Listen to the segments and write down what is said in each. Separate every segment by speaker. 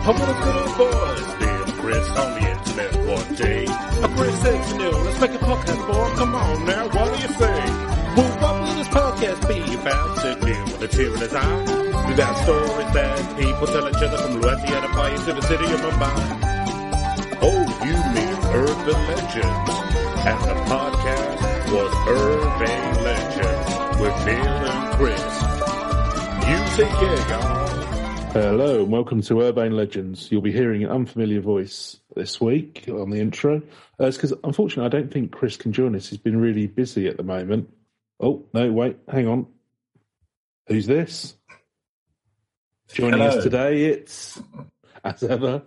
Speaker 1: I'm one of the good boys, Bill Chris, on the internet one day. Chris said, Neil, let's make a podcast, boy. Come on now, what do you say? Well, what will this podcast be about? Sit there with a tear in his eye. We got stories that people tell each other from Louisiana Pines to the city of Mumbai. Oh, you mean urban legends. And the podcast was Urban Legends with Bill and Chris. You take care, y'all.
Speaker 2: Hello and welcome to Urbane Legends. You'll be hearing an unfamiliar voice this week on the intro. It's because, unfortunately, I don't think Chris can join us. He's been really busy at the moment. Oh, no, wait, hang on. Who's this? Joining us today, it's, as ever,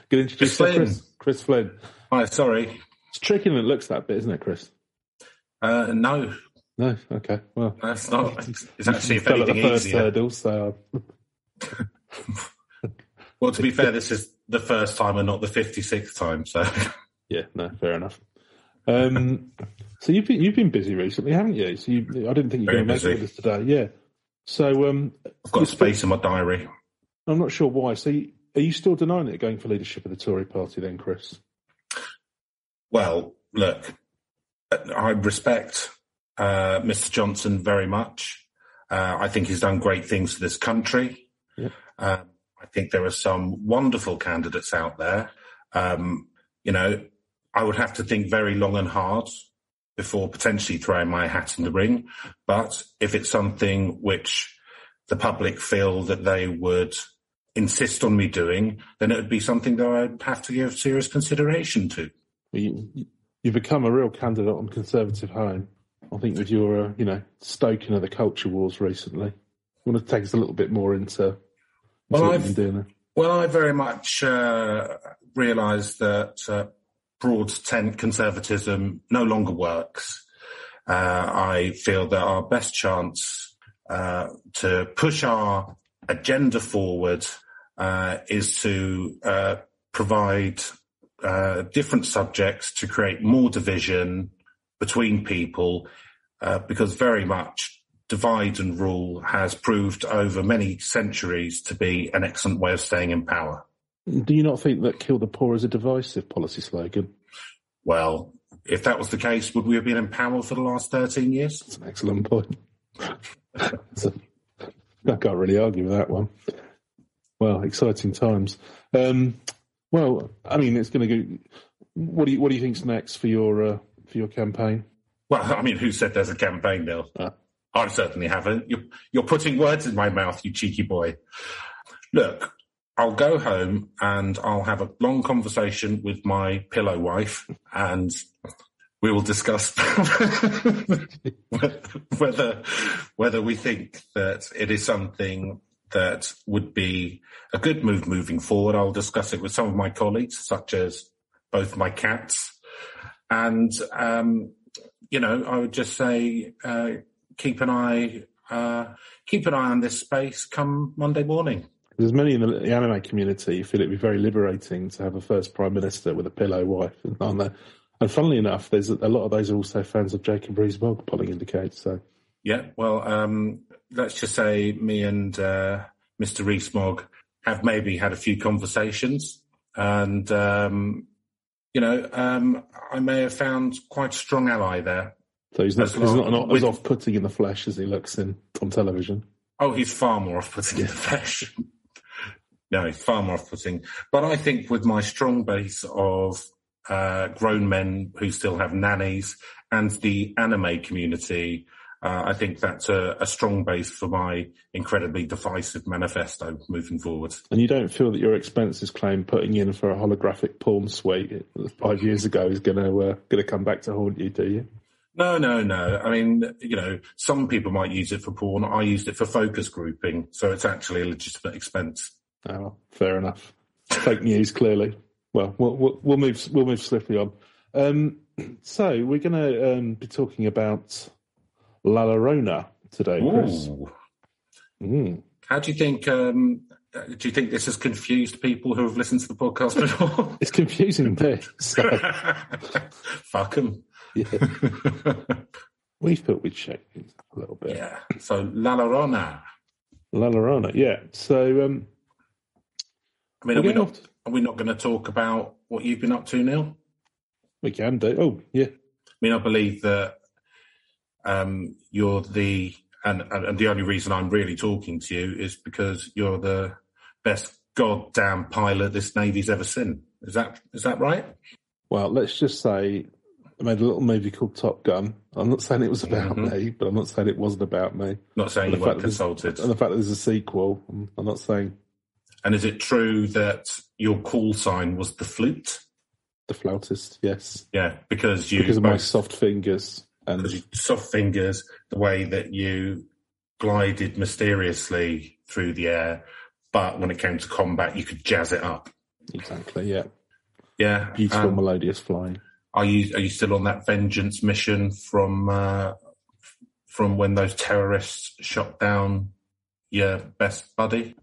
Speaker 2: good introduction, Chris Flynn.
Speaker 3: Hi, sorry.
Speaker 2: It's tricky and it looks that bit, isn't it, Chris?
Speaker 3: No.
Speaker 2: No? Okay, well.
Speaker 3: That's not. It's actually, if
Speaker 2: fell
Speaker 3: anything,
Speaker 2: at the first
Speaker 3: easier.
Speaker 2: hurdle, so...
Speaker 3: Well, to be fair, this is the first time and not the 56th time, so...
Speaker 2: Yeah, no, fair enough. So you've been busy recently, haven't you? So I didn't think you were going to make it with us today. Yeah. So
Speaker 3: I've got space in my diary.
Speaker 2: I'm not sure why. So are you still denying it, going for leadership of the Tory party then, Chris?
Speaker 3: Well, look, I respect Mr. Johnson very much. I think he's done great things for this country.
Speaker 2: Yeah.
Speaker 3: I think there are some wonderful candidates out there. I would have to think very long and hard before potentially throwing my hat in the ring. But if it's something which the public feel that they would insist on me doing, then it would be something that I'd have to give serious consideration to.
Speaker 2: You've become a real candidate on Conservative Home, I think, with your, stoking of the culture wars recently. You want to take us a little bit more into what you've been doing there?
Speaker 3: Well, I very much realise that broad tent conservatism no longer works. I feel that our best chance to push our agenda forward is to provide different subjects to create more division between people, because very much divide and rule has proved over many centuries to be an excellent way of staying in power.
Speaker 2: Do you not think that kill the poor is a divisive policy slogan?
Speaker 3: Well, if that was the case, would we have been in power for the last 13 years?
Speaker 2: That's an excellent point. I can't really argue with that one. Well, exciting times. Well, I mean, it's going to go. What do you think's next for your campaign?
Speaker 3: Well, I mean, who said there's a campaign, Bill? I certainly haven't. You're putting words in my mouth, you cheeky boy. Look, I'll go home and I'll have a long conversation with my pillow wife, and we will discuss whether we think that it is something that would be a good move moving forward. I'll discuss it with some of my colleagues, such as both my cats. And, I would just say, keep an eye on this space come Monday morning.
Speaker 2: There's many in the anime community who feel it'd be very liberating to have a first Prime Minister with a pillow wife, aren't there? And funnily enough, there's a lot of those are also fans of Jacob Rees-Mogg, polling indicates. So,
Speaker 3: yeah, well, let's just say me and Mr. Rees-Mogg have maybe had a few conversations, and I may have found quite a strong ally there.
Speaker 2: So he's not as off-putting in the flesh as he looks on television.
Speaker 3: Oh, he's far more off-putting in the flesh. No, he's far more off-putting. But I think with my strong base of grown men who still have nannies and the anime community, I think that's a strong base for my incredibly divisive manifesto moving forward.
Speaker 2: And you don't feel that your expenses claim putting in for a holographic porn suite 5 years ago is going to come back to haunt you, do you?
Speaker 3: No. I mean, some people might use it for porn. I used it for focus grouping, so it's actually a legitimate expense.
Speaker 2: Oh, well, fair enough. Fake news, clearly. Well, we'll move swiftly on. So we're going to be talking about Lorona today, Chris.
Speaker 3: How do you think? Do you think this has confused people who have listened to the podcast before?
Speaker 2: It's confusing me. So.
Speaker 3: Fuck them.
Speaker 2: Yeah. We thought we'd shake things up a little bit.
Speaker 3: Yeah. So Lorona.
Speaker 2: Yeah. So
Speaker 3: I mean, are we not going to talk about what you've been up to, Neil?
Speaker 2: We can do. Oh, yeah.
Speaker 3: I mean, I believe that you're the only reason I'm really talking to you is because you're the best goddamn pilot this Navy's ever seen. Is that right?
Speaker 2: Well, let's just say I made a little movie called Top Gun. I'm not saying it was about me, but I'm not saying it wasn't about me.
Speaker 3: Not saying you weren't consulted.
Speaker 2: And the fact that there's a sequel, I'm not saying.
Speaker 3: And is it true that your call sign was the flute?
Speaker 2: The flautist, yes.
Speaker 3: Yeah, because
Speaker 2: of my soft fingers.
Speaker 3: And soft fingers, the way that you glided mysteriously through the air, but when it came to combat, you could jazz it up.
Speaker 2: Exactly, yeah.
Speaker 3: Yeah.
Speaker 2: Beautiful, melodious flying.
Speaker 3: Are you still on that vengeance mission from when those terrorists shot down your best buddy?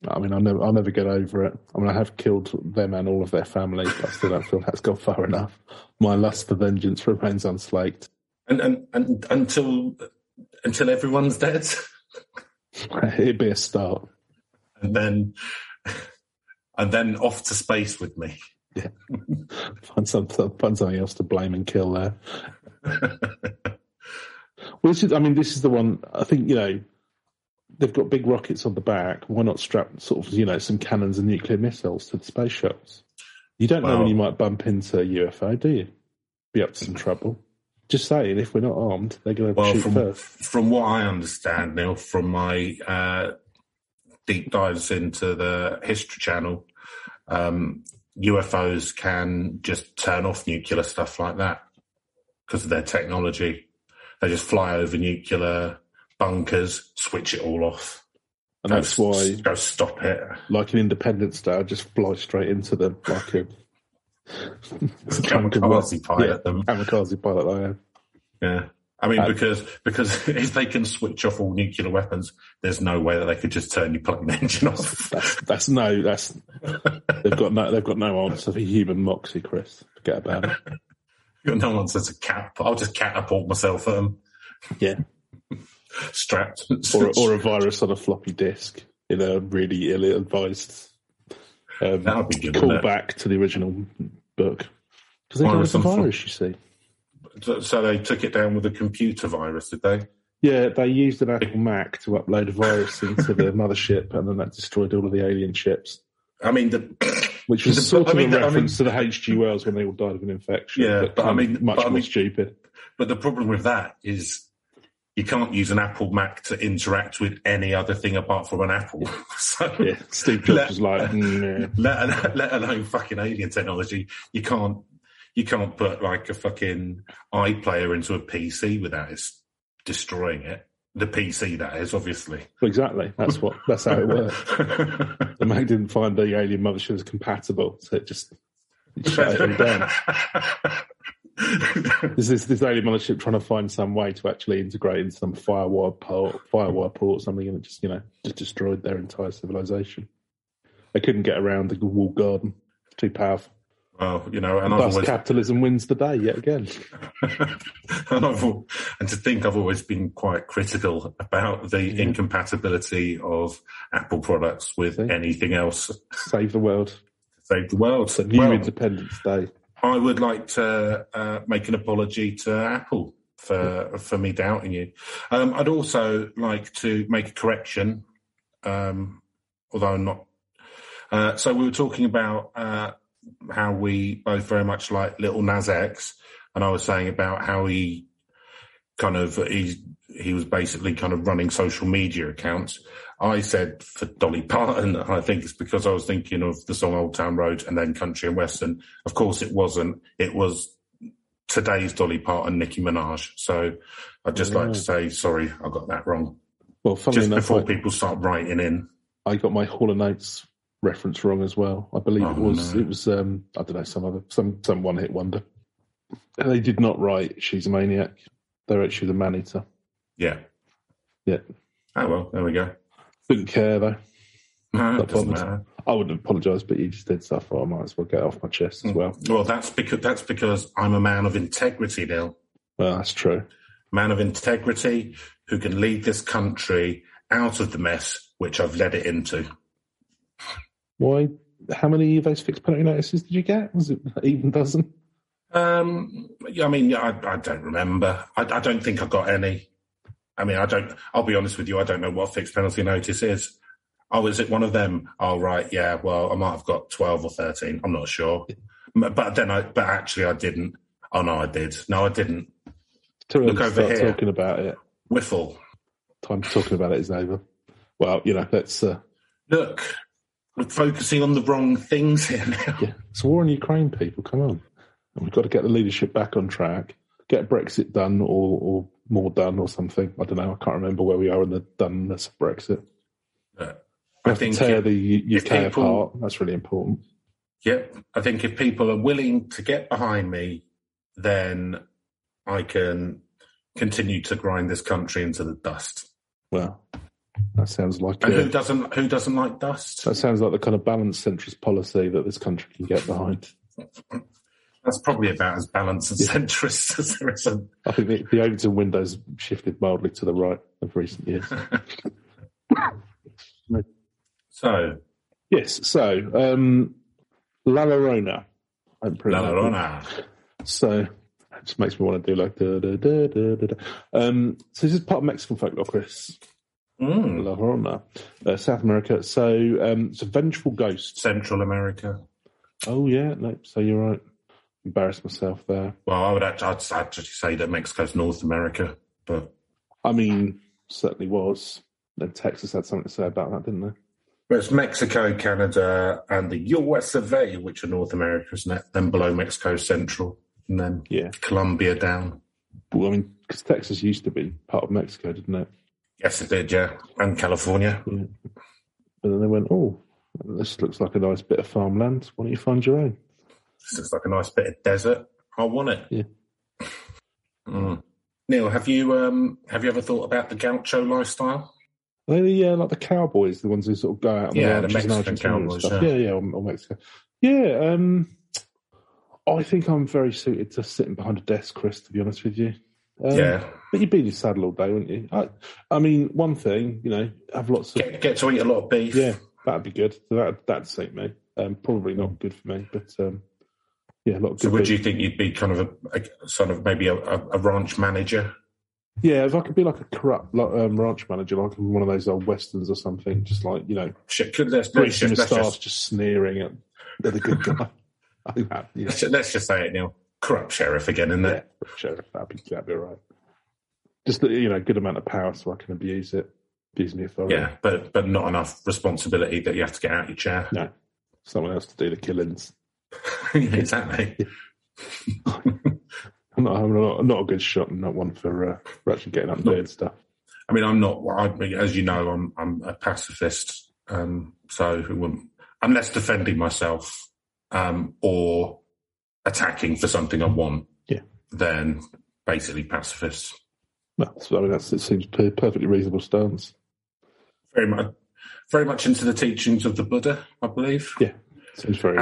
Speaker 2: I mean, I'll never get over it. I mean, I have killed them and all of their family, but I still don't feel that's gone far enough. My lust for vengeance remains unslaked.
Speaker 3: And until everyone's dead?
Speaker 2: It'd be a start.
Speaker 3: And then off to space with me.
Speaker 2: Yeah. Find something else to blame and kill there. Well, this is the one, I think, they've got big rockets on the back. Why not strap sort of, some cannons and nuclear missiles to the space shuttles? You don't know when you might bump into a UFO, do you? Be up to some trouble. Just saying, if we're not armed, they're going to shoot first.
Speaker 3: From what I understand, Neil, from my deep dives into the History Channel, UFOs can just turn off nuclear stuff like that because of their technology. They just fly over nuclear bunkers, switch it all off.
Speaker 2: And that's why...
Speaker 3: Go stop it.
Speaker 2: Like an Independence Day, I'd just fly straight into them like a...
Speaker 3: Kamikaze pilot them.
Speaker 2: Kamikaze pilot I am.
Speaker 3: Yeah. I mean, because if they can switch off all nuclear weapons, there's no way that they could just turn your plane engine off. They've got no answer for human moxie, Chris. Forget about it. You've got no answer to I'll just catapult myself at them.
Speaker 2: Yeah.
Speaker 3: Strapped.
Speaker 2: Or a virus on a floppy disk in a really ill-advised
Speaker 3: that would be good,
Speaker 2: call back to the original book. Because they got a virus, you see.
Speaker 3: So they took it down with a computer virus, did they?
Speaker 2: Yeah, they used an Apple Mac to upload a virus into the mothership, and then that destroyed all of the alien ships.
Speaker 3: I mean,
Speaker 2: which was sort of a reference to the H.G. Wells when they all died of an infection.
Speaker 3: Yeah, but
Speaker 2: much more stupid.
Speaker 3: But the problem with that is you can't use an Apple Mac to interact with any other thing apart from an Apple. So
Speaker 2: yeah, Steve Jobs was like,
Speaker 3: let alone fucking alien technology. You can't put like a fucking iPlayer into a PC without it destroying it. The PC, that is, obviously.
Speaker 2: Exactly. That's how it worked. The Mac didn't find the alien mothership was compatible, so it just shut it down. There's this alien mothership trying to find some way to actually integrate into some firewire port or something, and it just destroyed their entire civilization. They couldn't get around the walled garden. Too powerful.
Speaker 3: Well, and
Speaker 2: capitalism wins the day yet again.
Speaker 3: and to think I've always been quite critical about the incompatibility of Apple products with anything else.
Speaker 2: Save the world.
Speaker 3: Save the world.
Speaker 2: It's a new Independence Day.
Speaker 3: I would like to make an apology to Apple for me doubting you. I'd also like to make a correction, although I'm not. So we were talking about how we both very much like Little Nas X, and I was saying about how he was basically kind of running social media accounts. I said for Dolly Parton, I think it's because I was thinking of the song Old Town Road and then Country and Western. Of course it wasn't. It was today's Dolly Parton, Nicki Minaj. So I'd just like to say, sorry, I got that wrong.
Speaker 2: Well, funnily enough,
Speaker 3: before people start writing in.
Speaker 2: I got my Hall & Oates reference wrong as well. I believe it was I don't know, some one-hit wonder. And they did not write She's a Maniac. They wrote She's a Man-Eater.
Speaker 3: Yeah.
Speaker 2: Yeah.
Speaker 3: Oh, well, there we go.
Speaker 2: Didn't care, though.
Speaker 3: No, it doesn't matter.
Speaker 2: I wouldn't apologise, but you just did stuff. I might as well get it off my chest as well.
Speaker 3: Well, that's because I'm a man of integrity, Neil.
Speaker 2: Well, that's true.
Speaker 3: Man of integrity who can lead this country out of the mess which I've led it into.
Speaker 2: Why how many of those fixed penalty notices did you get? Was it an even dozen?
Speaker 3: Yeah, I mean, I don't remember. I don't think I got any. I mean, I'll be honest with you, I don't know what fixed penalty notice is. Oh, is it one of them? Oh, right, yeah, well, I might have got 12 or 13. I'm not sure. But actually I didn't. Oh, no, I did. No, I didn't.
Speaker 2: Look over here. Talking about it.
Speaker 3: Whiffle.
Speaker 2: Time talking about it is over. Well, let's...
Speaker 3: Look, we're focusing on the wrong things here now.
Speaker 2: Yeah, it's war in Ukraine, people, come on. And we've got to get the leadership back on track, get Brexit done or more done or something. I don't know. I can't remember where we are in the doneness of Brexit. I think tear the UK apart. That's really important.
Speaker 3: Yep. I think if people are willing to get behind me, then I can continue to grind this country into the dust.
Speaker 2: Well, that sounds like...
Speaker 3: And who doesn't like dust?
Speaker 2: That sounds like the kind of balanced centrist policy that this country can get behind.
Speaker 3: That's probably about as balanced and centrist as there is.
Speaker 2: I think the Overton windows shifted mildly to the right of recent years. La Lorona.
Speaker 3: La Lorona.
Speaker 2: So it just makes me want to do like so this is part of Mexican folklore, Chris. La Lorona, South America. So it's a vengeful ghost.
Speaker 3: Central America.
Speaker 2: Oh yeah, no. So you're right. Embarrassed myself there.
Speaker 3: Well, I'd actually say that Mexico's North America, but
Speaker 2: I mean, certainly was. Then Texas had something to say about that, didn't they?
Speaker 3: But it's Mexico, Canada, and the US of A, which are North America, isn't it? Then below Mexico, Central, and then Colombia down.
Speaker 2: Well, I mean, because Texas used to be part of Mexico, didn't it?
Speaker 3: Yes, it did, yeah. And California.
Speaker 2: Yeah. But then they went, oh, this looks like a nice bit of farmland. Why don't you find your own?
Speaker 3: This looks like a nice bit of desert. I want it.
Speaker 2: Yeah.
Speaker 3: Neil, have you ever thought about the gaucho lifestyle?
Speaker 2: Are they like the cowboys, the ones who sort of go out on
Speaker 3: the Mexican cowboys.
Speaker 2: Stuff? Yeah, or Mexico. Yeah, I think I'm very suited to sitting behind a desk, Chris, to be honest with you. But you'd be in your saddle all day, wouldn't you? I mean, one thing, have lots of...
Speaker 3: Get to eat a lot of beef.
Speaker 2: Yeah, that'd be good. That'd suit me. Probably not good for me, but... yeah, a lot of
Speaker 3: so would you think you'd be kind of a sort of maybe a ranch manager?
Speaker 2: Yeah, if I could be like a corrupt ranch manager, like in one of those old westerns or something, just like, greasing moustache, just sneering at the good guy. I think that,
Speaker 3: Let's just say it, Neil. Corrupt sheriff again, isn't it?
Speaker 2: Yeah, sheriff, that'd be all right. Just, good amount of power so I can abuse the authority.
Speaker 3: Yeah, but not enough responsibility that you have to get out your chair.
Speaker 2: No, someone else to do the killings.
Speaker 3: Exactly.
Speaker 2: I'm not a good shot and not one for actually getting up and doing stuff.
Speaker 3: I mean, I'm not. As you know, I'm a pacifist. So unless defending myself or attacking for something I want, then basically pacifist.
Speaker 2: Well, it seems a perfectly reasonable stance.
Speaker 3: Very much into the teachings of the Buddha, I believe.
Speaker 2: Yeah. Seems very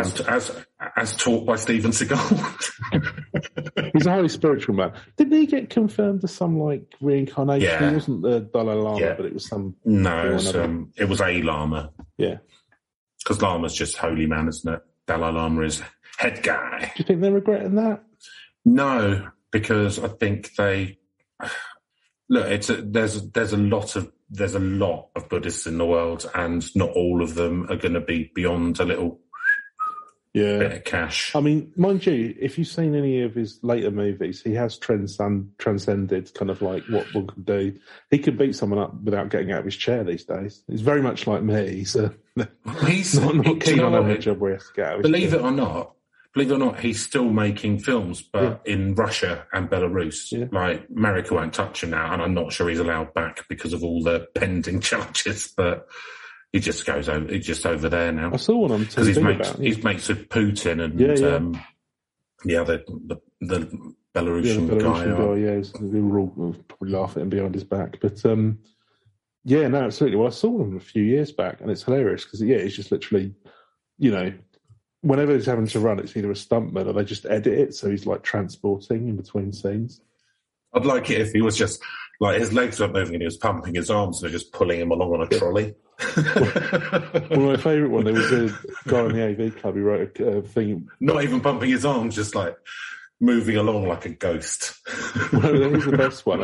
Speaker 3: as taught by Steven Segal.
Speaker 2: He's a highly spiritual man. Didn't he get confirmed as some reincarnation?
Speaker 3: Yeah.
Speaker 2: It wasn't the Dalai Lama, but it was some.
Speaker 3: No, it was a Lama.
Speaker 2: Yeah,
Speaker 3: because Lama's just holy man, isn't it? Dalai Lama is head guy.
Speaker 2: Do you think they're regretting that?
Speaker 3: No, because I think they look. There's a lot of Buddhists in the world, and not all of them are going to be beyond a little bit of cash.
Speaker 2: I mean, mind you, if you've seen any of his later movies, he has transcended kind of like what one could do. He could beat someone up without getting out of his chair these days. He's very much like me. He's not keen on having a job where he has to get out of his chair.
Speaker 3: Believe it or not, he's still making films, but in Russia and Belarus. Yeah. Like, America won't touch him now, and I'm not sure he's allowed back because of all the pending charges, but he just goes over, he's just over there now.
Speaker 2: I saw one on TV
Speaker 3: he's mates with Putin and the Belarusian guy.
Speaker 2: We were all probably laughing at him behind his back, but absolutely. Well, I saw him a few years back, and it's hilarious because he's just literally, whenever he's having to run, it's either a stuntman or they just edit it, so he's like transporting in between scenes.
Speaker 3: I'd like it if he was just like his legs weren't moving and he was pumping his arms and they're just pulling him along on a trolley.
Speaker 2: Well, my favourite one, there was a guy in the AV club who wrote a thing.
Speaker 3: Not even pumping his arms, just like moving along like a ghost.
Speaker 2: Well, that was the best one.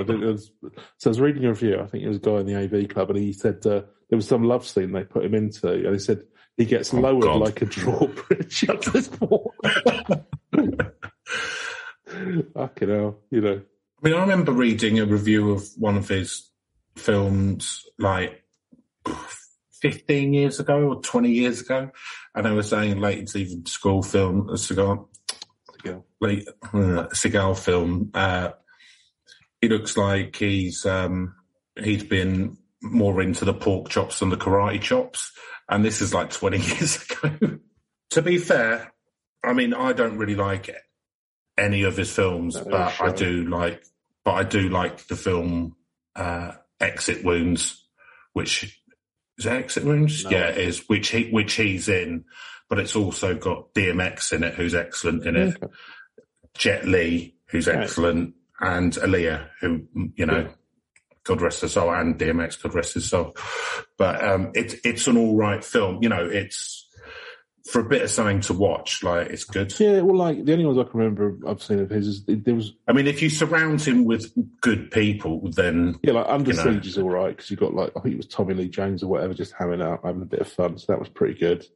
Speaker 2: So I was reading a review, I think it was a guy in the AV club, and he said there was some love scene they put him into, and he said he gets lowered like a drawbridge up this wall. Fucking hell, you know.
Speaker 3: I mean, I remember reading a review of one of his films like 15 years ago or 20 years ago, and they were saying Leighton Stephen School film, Segal film. He looks like he's been more into the pork chops than the karate chops, and this is like 20 years ago. To be fair, I mean, I don't really like any of his films, but I do like the film Exit Wounds, which is it Exit Wounds? No. Yeah, it is, which he's in, but it's also got DMX in it, who's excellent in it. Okay. Jet Li, who's excellent, and Aaliyah, who, you know, God rest her soul, and DMX, God rest his soul. But it's an all right film. You know, it's for a bit of something to watch. Like, it's good. Yeah,
Speaker 2: well, like the only ones I can remember I've seen of his is there was.
Speaker 3: I mean, if you surround him with good people, then
Speaker 2: like Under Siege is all right because you got like I think it was Tommy Lee Jones or whatever, just having a bit of fun. So that was pretty good.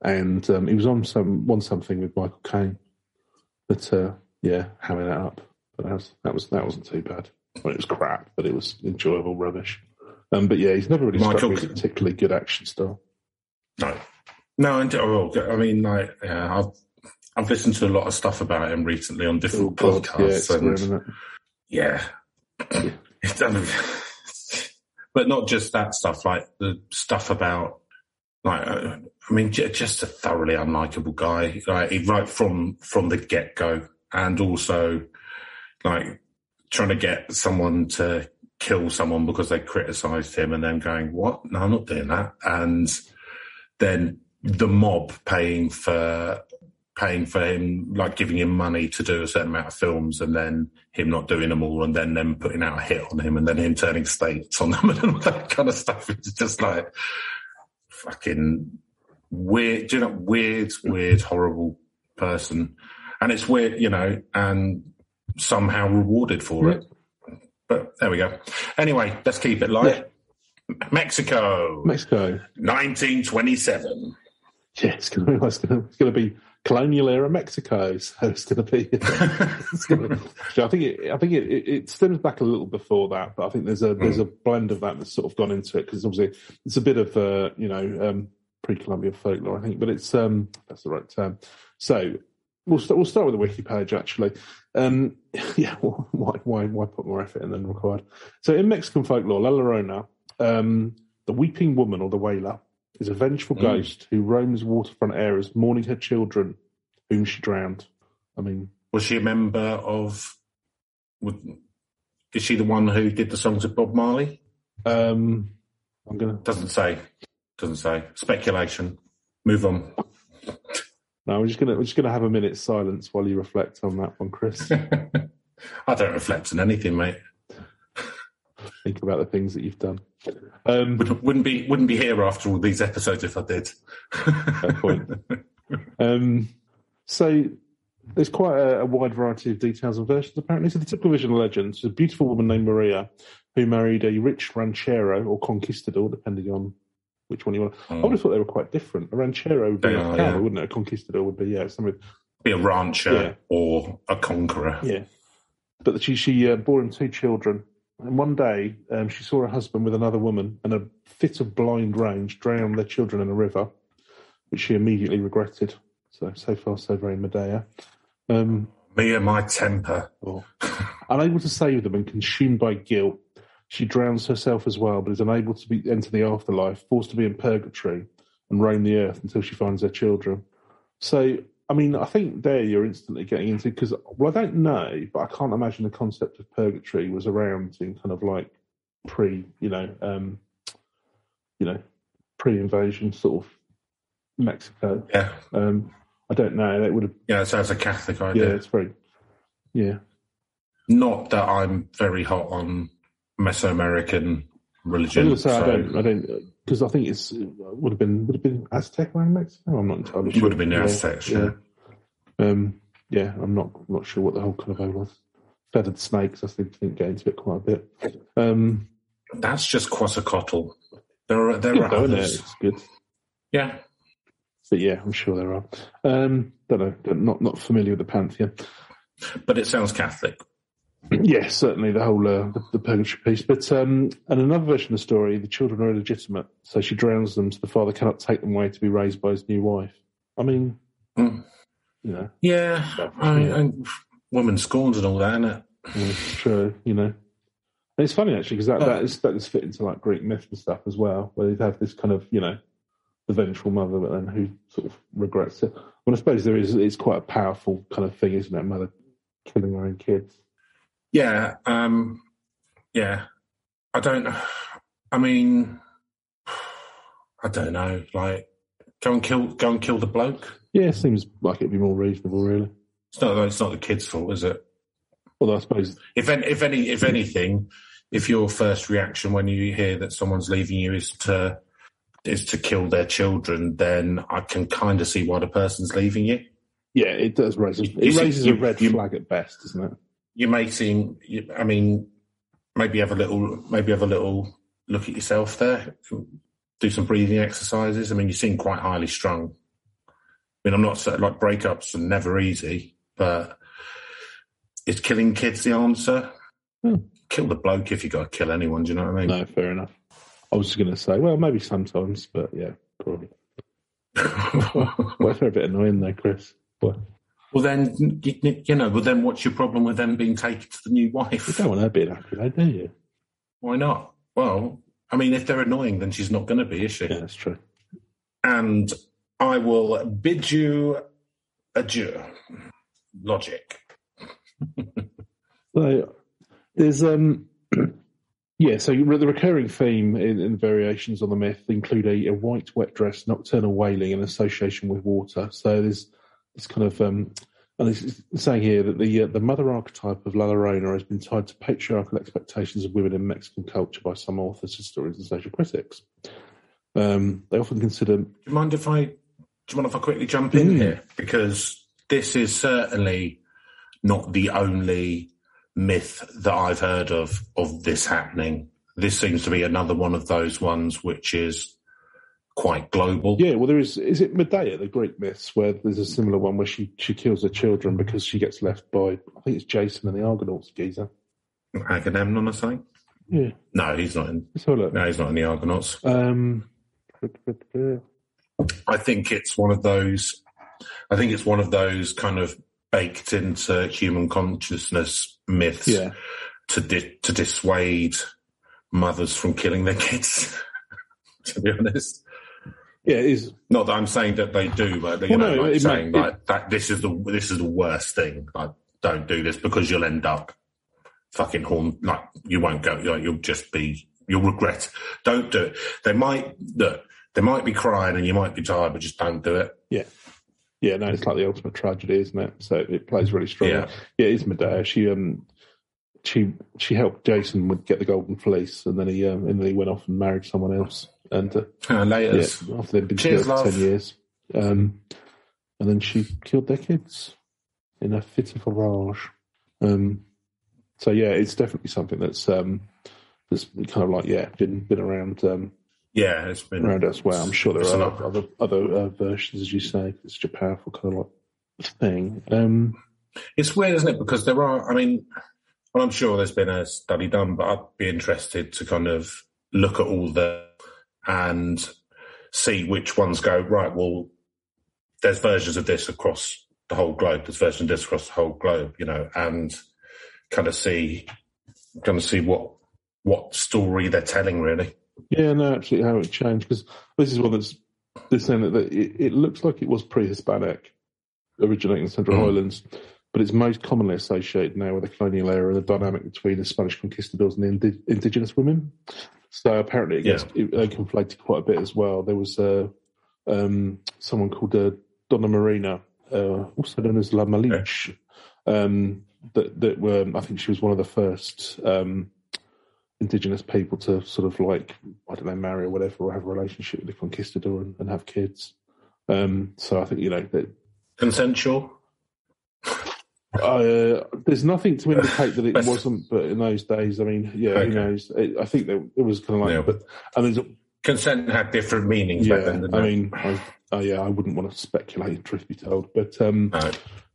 Speaker 2: And he was on something with Michael Caine, but having that up. But that wasn't too bad. I mean, it was crap, but it was enjoyable rubbish. But yeah, he's never really struck me as a particularly good action star.
Speaker 3: No, I mean, like, yeah, I've listened to a lot of stuff about him recently on different podcasts, it's done. But not just that stuff, like the stuff about, like, I mean, just a thoroughly unlikable guy, like right from the get go, and also like trying to get someone to kill someone because they criticised him, and then going, "What? No, I'm not doing that," and then the mob paying for him, like giving him money to do a certain amount of films, and then him not doing them all, and then them putting out a hit on him, and then him turning states on them, and all that kind of stuff. It's just like fucking weird, weird, horrible person. And it's weird, you know, and somehow rewarded for it. But there we go. Anyway, let's keep it light. Yeah. Mexico, 1927.
Speaker 2: Yeah, it's going to be colonial era Mexico. So it's going to be. I think it stems back a little before that, but I think there's a blend of that that's sort of gone into it because obviously it's a bit of pre-Columbian folklore, I think, but it's that's the right term. So we'll start with the wiki page actually. Why put more effort in than required? So in Mexican folklore, La Lorona, the weeping woman or the wailer is a vengeful ghost who roams waterfront areas mourning her children whom she drowned. I mean,
Speaker 3: was she a member of? Is she the one who did the songs of Bob Marley? Doesn't say. Speculation. Move on.
Speaker 2: No, we're just gonna have a minute's silence while you reflect on that one, Chris.
Speaker 3: I don't reflect on anything, mate.
Speaker 2: Think about the things that you've done.
Speaker 3: Wouldn't be here after all these episodes if I did.
Speaker 2: Fair point. So there's quite a wide variety of details and versions apparently. So the typical version of legend is a beautiful woman named Maria who married a rich ranchero or conquistador, depending on which one you want. I would have thought they were quite different. A ranchero would be a cowboy, wouldn't it? A conquistador would be something.
Speaker 3: Be a rancher or a conqueror.
Speaker 2: Yeah. But she bore him 2 children. And one day, she saw her husband with another woman, and a fit of blind rage drowned their children in a river, which she immediately regretted. So far, so very Medea.
Speaker 3: Me and my temper.
Speaker 2: Unable to save them and consumed by guilt, she drowns herself as well, but is unable to enter the afterlife, forced to be in purgatory and roam the earth until she finds her children. So, I mean, I think there you're instantly getting into, because, well, I don't know, but I can't imagine the concept of purgatory was around in kind of like pre-invasion sort of Mexico.
Speaker 3: Yeah.
Speaker 2: I don't know. That would have.
Speaker 3: Yeah, it sounds a Catholic idea.
Speaker 2: Yeah, it's very. Yeah.
Speaker 3: Not that I'm very hot on Mesoamerican religion.
Speaker 2: I was going to say, I don't, because I think it would have been Aztec around Mexico. I'm not entirely sure.
Speaker 3: It would have been the Aztecs, yeah.
Speaker 2: I'm not sure what the whole kind of was. Feathered snakes, I think get into it quite a bit.
Speaker 3: That's just Quetzalcoatl. There are others.
Speaker 2: It's good.
Speaker 3: Yeah.
Speaker 2: But yeah, I'm sure there are. Don't know. Not familiar with the pantheon.
Speaker 3: But it sounds Catholic.
Speaker 2: Yeah, certainly the whole the purgatory piece. But and another version of the story, the children are illegitimate, so she drowns them, so the father cannot take them away to be raised by his new wife. I mean, you know.
Speaker 3: Yeah, woman scorns and all that, isn't it?
Speaker 2: Yeah, true, you know. And it's funny actually because that is fit into like Greek myth and stuff as well, where they have this kind of, you know, the vengeful mother, but then who sort of regrets it. Well, I suppose it's quite a powerful kind of thing, isn't it? Mother killing her own kids.
Speaker 3: Yeah, yeah. I don't know. Like, go and kill the bloke.
Speaker 2: Yeah, it seems like it'd be more reasonable, really.
Speaker 3: It's not the kid's fault, is it?
Speaker 2: Although I suppose,
Speaker 3: if anything, if your first reaction when you hear that someone's leaving you is to kill their children, then I can kind of see why the person's leaving you.
Speaker 2: Yeah, it does raise a red flag at best, doesn't it?
Speaker 3: You may seem. I mean, maybe have a little look at yourself there. Do some breathing exercises. I mean, you seem quite highly strung. I mean, I'm not saying like breakups are never easy, but is killing kids the answer? Kill the bloke if you got to kill anyone. Do you know what I mean?
Speaker 2: No, fair enough. I was just going to say, well, maybe sometimes, but yeah, probably. Well, they're a bit annoying there, Chris. What?
Speaker 3: Well, then, but then what's your problem with them being taken to the new wife?
Speaker 2: You don't want her being happy, though, do you?
Speaker 3: Why not? Well, I mean, if they're annoying, then she's not going to be, is she?
Speaker 2: Yeah, that's true.
Speaker 3: And I will bid you adieu. Logic.
Speaker 2: So, there's so the recurring theme in variations on the myth include a white wet dress, nocturnal wailing, and association with water. So there's this kind of and it's saying here that the mother archetype of La Lorona has been tied to patriarchal expectations of women in Mexican culture by some authors, historians, and social critics. They often consider. Do
Speaker 3: you mind if I quickly jump in here, because this is certainly not the only myth that I've heard of this happening. This seems to be another one of those ones which is quite global.
Speaker 2: Yeah, well, is it Medea, the Greek myths, where there's a similar one where she kills her children because she gets left by, I think it's Jason and the Argonauts, geezer.
Speaker 3: Agamemnon or something?
Speaker 2: Yeah.
Speaker 3: No, he's not in. No, he's not in the Argonauts. I think it's one of those kind of baked into human consciousness myths to dissuade mothers from killing their kids. To be honest,
Speaker 2: yeah, it is.
Speaker 3: Not that I'm saying that they do, but that this is the worst thing. Like, don't do this because you'll end up fucking horn. Like, you won't go. Like, you'll regret. Don't do it. They might be crying and you might be tired, but just don't do it.
Speaker 2: Yeah. Yeah, no, it's like the ultimate tragedy, isn't it? So it plays really strongly.
Speaker 3: Yeah,
Speaker 2: it is Medea. She helped Jason get the golden fleece, and then he went off and married someone else. And
Speaker 3: later,
Speaker 2: after they'd been together for 10 years, and then she killed their kids in a fit of rage. So yeah, it's definitely something that's kind of like been around.
Speaker 3: It's been
Speaker 2: around us. Well, I'm sure there are other versions, as you say. It's such a powerful kind of like thing.
Speaker 3: It's weird, isn't it? Because there are. I mean, well, I'm sure there's been a study done, but I'd be interested to kind of look at all and see which ones go right. Well, there's versions of this across the whole globe. There's versions of this across the whole globe, and kind of see what story they're telling, really.
Speaker 2: Yeah, no, absolutely how it changed, because this is one they're saying that it looks like it was pre-Hispanic, originating in the Central Highlands, but it's most commonly associated now with the colonial era and the dynamic between the Spanish conquistadors and the indigenous women. So apparently it conflated quite a bit as well. There was someone called Donna Marina, also known as La Malinche, that were. I think she was one of the first Indigenous people to sort of like, I don't know, marry or whatever, or have a relationship with the conquistador and have kids. So I think, that
Speaker 3: consensual.
Speaker 2: There's nothing to indicate that it wasn't, but in those days, I mean, okay. Who knows? I think that it was kind of like, but and there's
Speaker 3: consent had different meanings back then. Didn't
Speaker 2: I mean, I wouldn't want to speculate, truth be told, but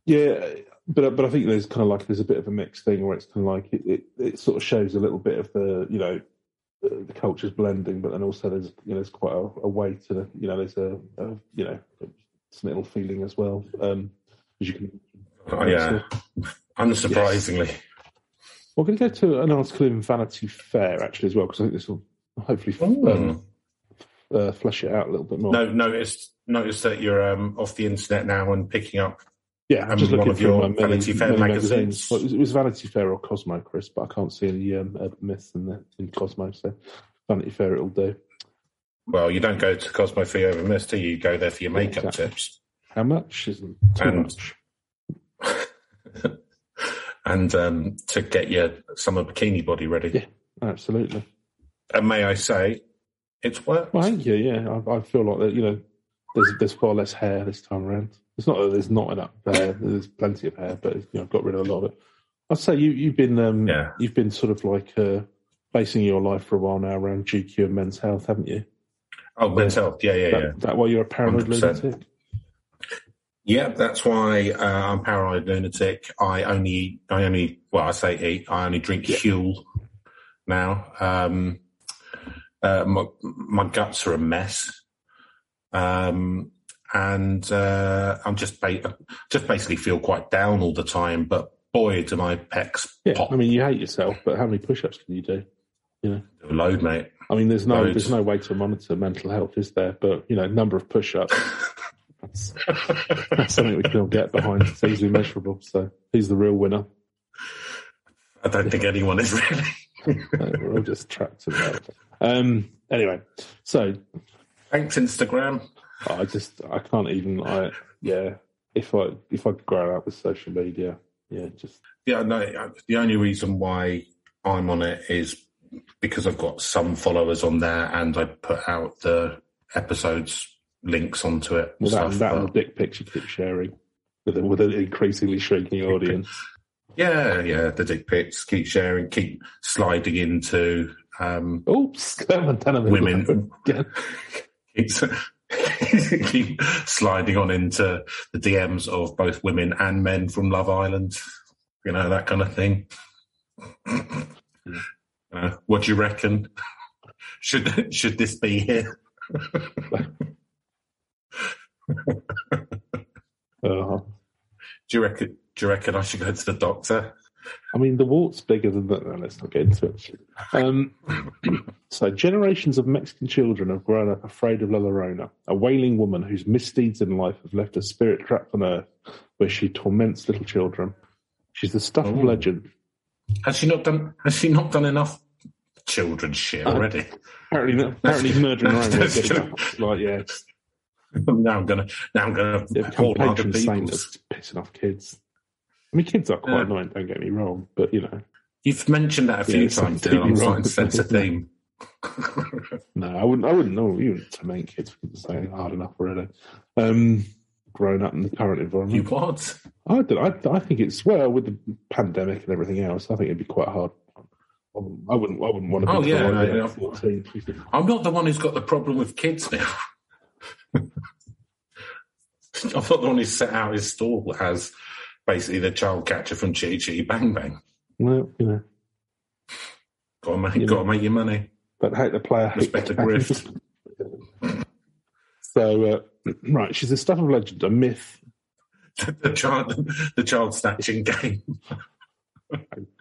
Speaker 2: yeah. But I think there's kind of like there's a bit of a mixed thing where it's kind of like it sort of shows a little bit of the the cultures blending, but then also there's quite a way to there's a little feeling as well as you can.
Speaker 3: Unsurprisingly.
Speaker 2: Yes. We're going to go to an article in Vanity Fair actually as well, because I think this will hopefully flesh it out a little bit more.
Speaker 3: No, notice that you're off the internet now and picking up.
Speaker 2: Yeah, I'm just looking for your
Speaker 3: Vanity Fair magazines.
Speaker 2: Well, it was Vanity Fair or Cosmo, Chris, but I can't see any urban myths in Cosmo, so Vanity Fair it'll do.
Speaker 3: Well, you don't go to Cosmo for your urban myths, do you? You go there for your makeup tips.
Speaker 2: How much? Isn't too much.
Speaker 3: And to get your summer bikini body ready.
Speaker 2: Yeah, absolutely.
Speaker 3: And may I say, it's worked.
Speaker 2: Well, thank you, yeah. I feel like that, there's far less hair this time around. It's not that there's not enough hair. There's plenty of hair, but I've got rid of a lot of it. I'd say you've been sort of like basing your life for a while now around GQ and Men's Health, haven't you?
Speaker 3: Oh, Men's Health, yeah.
Speaker 2: That why you're a paranoid 100%. Lunatic?
Speaker 3: Yeah, that's wmy. I'm paranoid lunatic. I only drink Huel now. My guts are a mess. And I'm just basically feel quite down all the time. But boy, do my pecs pop.
Speaker 2: I mean, you hate yourself, but how many push-ups can you do?
Speaker 3: A load, mate.
Speaker 2: I mean, there's no way to monitor mental health, is there? But number of push-ups. That's something we can all get behind. It's easily measurable. So he's the real winner.
Speaker 3: I don't think anyone is really.
Speaker 2: We're all just trapped in that. Anyway, so
Speaker 3: thanks, Instagram.
Speaker 2: I can't even. If I grow up with social media, no.
Speaker 3: The only reason why I'm on it is because I've got some followers on there, and I put out the episodes links onto it.
Speaker 2: Well, that and the dick pics you keep sharing with an increasingly shrinking audience.
Speaker 3: Yeah, the dick pics keep sharing, keep sliding into.
Speaker 2: Oops,
Speaker 3: women. Keep sliding on into the DMs of both women and men from Love Island, that kind of thing. What do you reckon? Should this be here? Do you reckon I should go to the doctor?
Speaker 2: I mean, the wart's bigger than that. No, let's not get into it. So, generations of Mexican children have grown up afraid of La Lorona, a wailing woman whose misdeeds in life have left her spirit trapped on Earth, where she torments little children. She's the stuff of legend.
Speaker 3: Has she not done enough children's shit already?
Speaker 2: Apparently, murdering her own way is good enough.
Speaker 3: Now I'm gonna
Speaker 2: become patron saint of pissing off kids. I mean, kids are quite annoying, don't get me wrong, but
Speaker 3: you've mentioned that a few times. I'm starting to sense a theme.
Speaker 2: No, I wouldn't know. You wouldn't torment kids for saying hard enough already. Grown up in the current environment,
Speaker 3: you what?
Speaker 2: I think it's with the pandemic and everything else. I think it'd be quite hard. I wouldn't want to be 14.
Speaker 3: I'm not the one who's got the problem with kids now. I thought the one who set out his stall as basically the child catcher from Chitty Chitty Bang Bang.
Speaker 2: Well,
Speaker 3: gotta make your money.
Speaker 2: But hate the player,
Speaker 3: respect the grift.
Speaker 2: So, right, she's the stuff of legend, a myth.
Speaker 3: the child snatching game.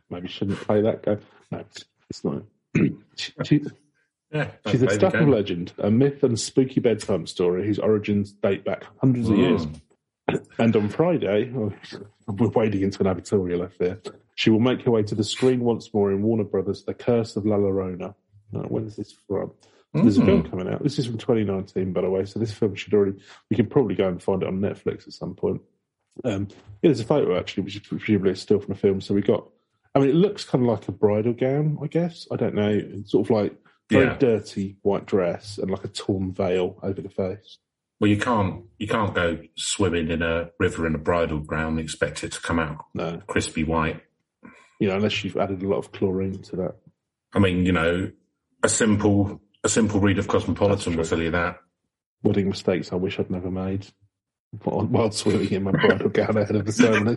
Speaker 2: Maybe shouldn't play that game. No, it's not. She's the stuff of legend, a myth and spooky bedtime story whose origins date back hundreds of years. And on Friday, we're wading into an editorial left there, she will make her way to the screen once more in Warner Brothers' The Curse of La Lorona. When is this from? There's a film coming out. This is from 2019, by the way, so this film we can probably go and find it on Netflix at some point. There's a photo, actually, which is presumably a still from a film. So we got... I mean, it looks kind of like a bridal gown, I guess. I don't know. It's sort of like very dirty white dress and like a torn veil over the face.
Speaker 3: Well, you can't go swimming in a river in a bridal gown and expect it to come out crispy white.
Speaker 2: Unless you've added a lot of chlorine to that.
Speaker 3: I mean, a simple read of Cosmopolitan will tell you that.
Speaker 2: Wedding mistakes I wish I'd never made. While swimming in my bridal gown ahead of the ceremony.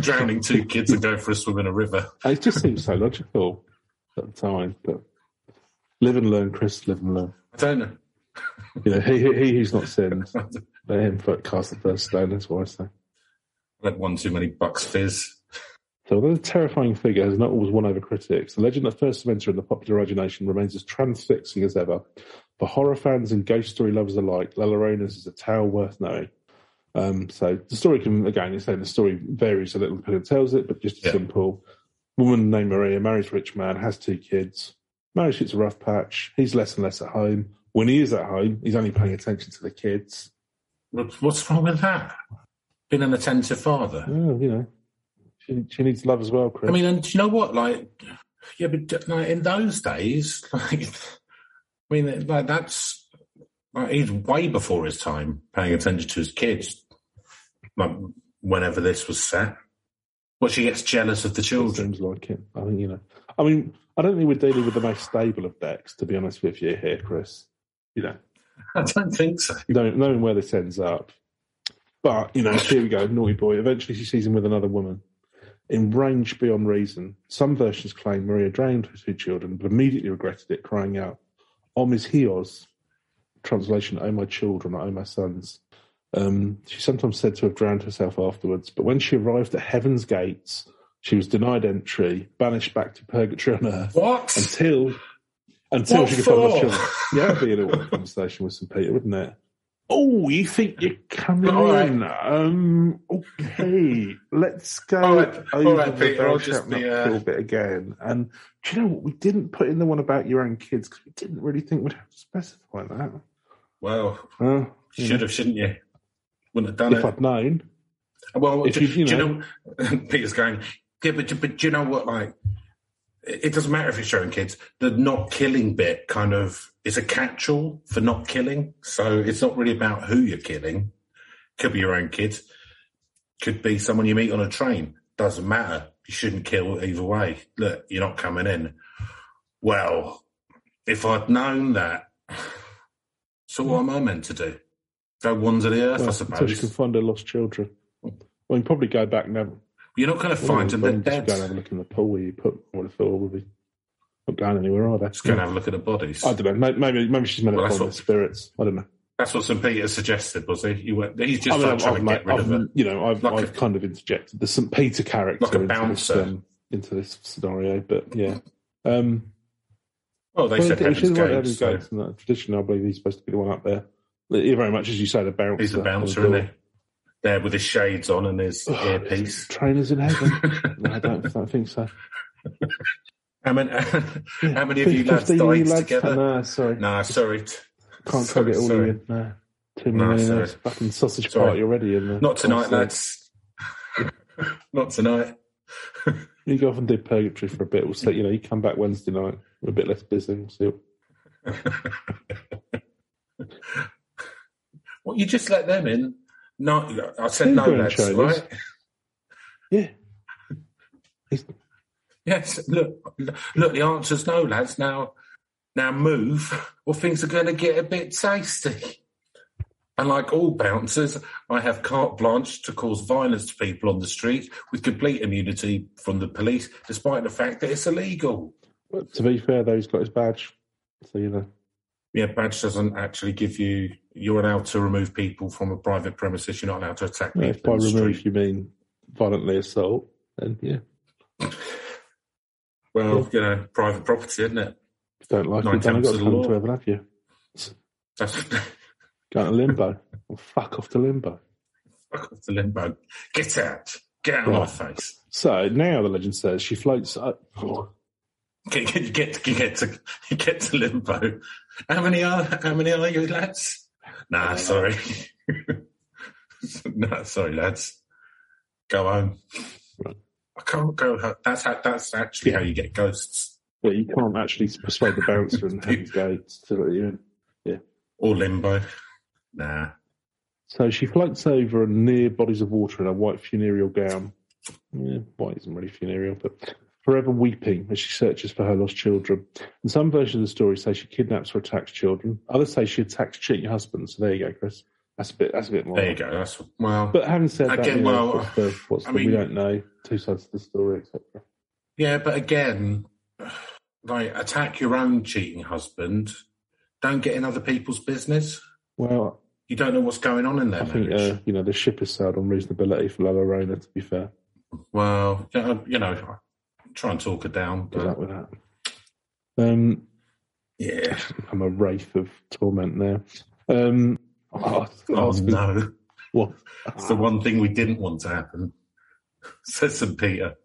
Speaker 3: drowning two kids and going for a swim in a river.
Speaker 2: It just seems so logical at the time. But live and learn, Chris, live and learn.
Speaker 3: I don't know.
Speaker 2: He who's not sinned, let him cast the first stone, that's what I say.
Speaker 3: I've had one too many Bucks Fizz.
Speaker 2: So although the terrifying figure has not always won over critics, the legend that first cemented in the popular imagination remains as transfixing as ever. For horror fans and ghost story lovers alike, La Llorona's is a tale worth knowing. So the story the story varies a little depending on who tells it, but just simple. Woman named Maria marries rich man, has 2 kids. Marriage hits a rough patch. He's less and less at home. When he is at home, he's only paying attention to the kids.
Speaker 3: What's wrong with that? Being an attentive father.
Speaker 2: Oh, she needs love as well, Chris.
Speaker 3: I mean, and do you know what? But in those days, that's he's way before his time paying attention to his kids. Whenever this was set, she gets jealous of the children.
Speaker 2: Seems like it. I think I mean, I don't think we're dealing with the most stable of decks, to be honest with you here, Chris.
Speaker 3: I don't think so.
Speaker 2: Knowing where this ends up, but here we go, naughty boy. Eventually, she sees him with another woman. Enraged beyond reason, some versions claim Maria drowned her 2 children, but immediately regretted it, crying out, "O mis hijos," translation, "O my children," or "O my sons." She's sometimes said to have drowned herself afterwards, but when she arrived at heaven's gates, she was denied entry, banished back to purgatory on earth.
Speaker 3: What?
Speaker 2: Until she could find her children. Yeah, that'd be a little conversation with St. Peter, wouldn't it? Oh, you think you're coming in? Okay, let's go over the thou shalt not kill bit again. And do you know what? We didn't put in the one about your own kids because we didn't really think we'd have to specify that.
Speaker 3: Well, should have, shouldn't you? Wouldn't have done
Speaker 2: if I'd known.
Speaker 3: Well, do you know, Peter's going, but do you know what, it doesn't matter if it's showing kids. The not killing bit kind of is a catch-all for not killing. So it's not really about who you're killing. Could be your own kids. Could be someone you meet on a train. Doesn't matter. You shouldn't kill either way. Look, you're not coming in. Well, if I'd known that, so what am I meant to do? Go wander the earth, I suppose.
Speaker 2: Until you can find her lost children. Well, you can probably go back now.
Speaker 3: You're not going to find them. They're dead.
Speaker 2: Go and have a look in the pool where you put what I thought would be not going anywhere, are they?
Speaker 3: Just go and have a look at the bodies.
Speaker 2: I don't know. Maybe she's meant to find the spirits. I don't know.
Speaker 3: That's what St. Peter suggested, was he? He's just trying to get rid of it.
Speaker 2: I've kind of interjected the St. Peter character
Speaker 3: like a bouncer
Speaker 2: into this scenario, but yeah.
Speaker 3: They said Heaven's Gates.
Speaker 2: So. In that tradition, I believe he's supposed to be the one up there. Very much, as you say, the bouncer.
Speaker 3: He's the bouncer, isn't he? There with his shades on and his earpiece.
Speaker 2: Trainers in heaven? No, I don't think so.
Speaker 3: How many of you lads died together?
Speaker 2: No, sorry.
Speaker 3: No, sorry.
Speaker 2: Can't tug it all in. No. Too many fucking sausage party already.
Speaker 3: Not tonight, lads. Not tonight.
Speaker 2: You go off and do purgatory for a bit. We'll say, you come back Wednesday night. We're a bit less busy. We'll see.
Speaker 3: Well, you just let them in. No, I said no, lads, right?
Speaker 2: Yeah.
Speaker 3: Yes, look, the answer's no, lads. Now move, or things are going to get a bit tasty. And like all bouncers, I have carte blanche to cause violence to people on the street with complete immunity from the police, despite the fact that it's illegal.
Speaker 2: But to be fair, though, he's got his badge, so you know.
Speaker 3: Yeah, badge doesn't actually give you... You're allowed to remove people from a private premises. You're not allowed to attack people.
Speaker 2: If by remove you mean violently assault, then yeah.
Speaker 3: Well, private property, isn't it?
Speaker 2: If you don't like it, then I've got to come to heaven, have you? Go to limbo. Or fuck off to limbo.
Speaker 3: Fuck off to limbo. Get out. Get out of my face.
Speaker 2: So now the legend says she floats up.
Speaker 3: You get to limbo. How many are you, lads? Nah, sorry. No, sorry, lads. Go home.
Speaker 2: Right.
Speaker 3: I can't go home. That's actually how you get ghosts.
Speaker 2: Well, you can't actually persuade the bouncer in Heaven's Gates to let you in. Yeah.
Speaker 3: Or limbo. Nah.
Speaker 2: So she floats over near bodies of water in a white funereal gown. Yeah, white isn't really funereal, but forever weeping as she searches for her lost children. And some versions of the story say she kidnaps or attacks children. Others say she attacks cheating husbands. So there you go, Chris. That's a bit more.
Speaker 3: There you go. That's well.
Speaker 2: But having said
Speaker 3: again,
Speaker 2: that, we don't know. Two sides of the story, etc.
Speaker 3: Yeah, but again, like attack your own cheating husband. Don't get in other people's business.
Speaker 2: Well,
Speaker 3: you don't know what's going on in there.
Speaker 2: I think the ship has sailed on reasonability for Lorona. To be fair.
Speaker 3: Well, try and talk her down.
Speaker 2: Good luck with that.
Speaker 3: Yeah,
Speaker 2: I'm a wraith of torment now.
Speaker 3: Oh no!
Speaker 2: What?
Speaker 3: It's the one thing we didn't want to happen. Says St. Peter.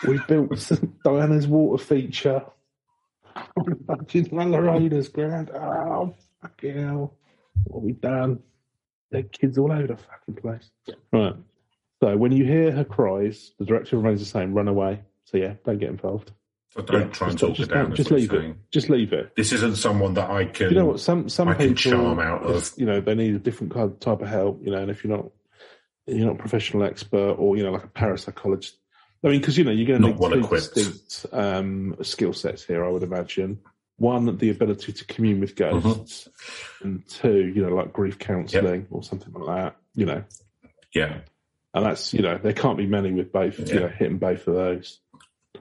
Speaker 2: We built St. Diana's water feature on fucking Lorona's ground. Oh, fucking hell. What have we done? Dead kids all over the fucking place. Right. So when you hear her cries, the director remains the same, run away. So yeah, don't get involved.
Speaker 3: So don't try and talk her down.
Speaker 2: Just leave it. Just leave it.
Speaker 3: This isn't someone that I can.
Speaker 2: You know what? Some people
Speaker 3: charm out of.
Speaker 2: They need a different type of help. And if you're not a professional expert or like a parapsychologist. I mean, because you're going to need two distinct skill sets here. I would imagine one, the ability to commune with ghosts, and two, like grief counselling or something like that.
Speaker 3: Yeah.
Speaker 2: And that's there can't be many with both. Hitting both of those.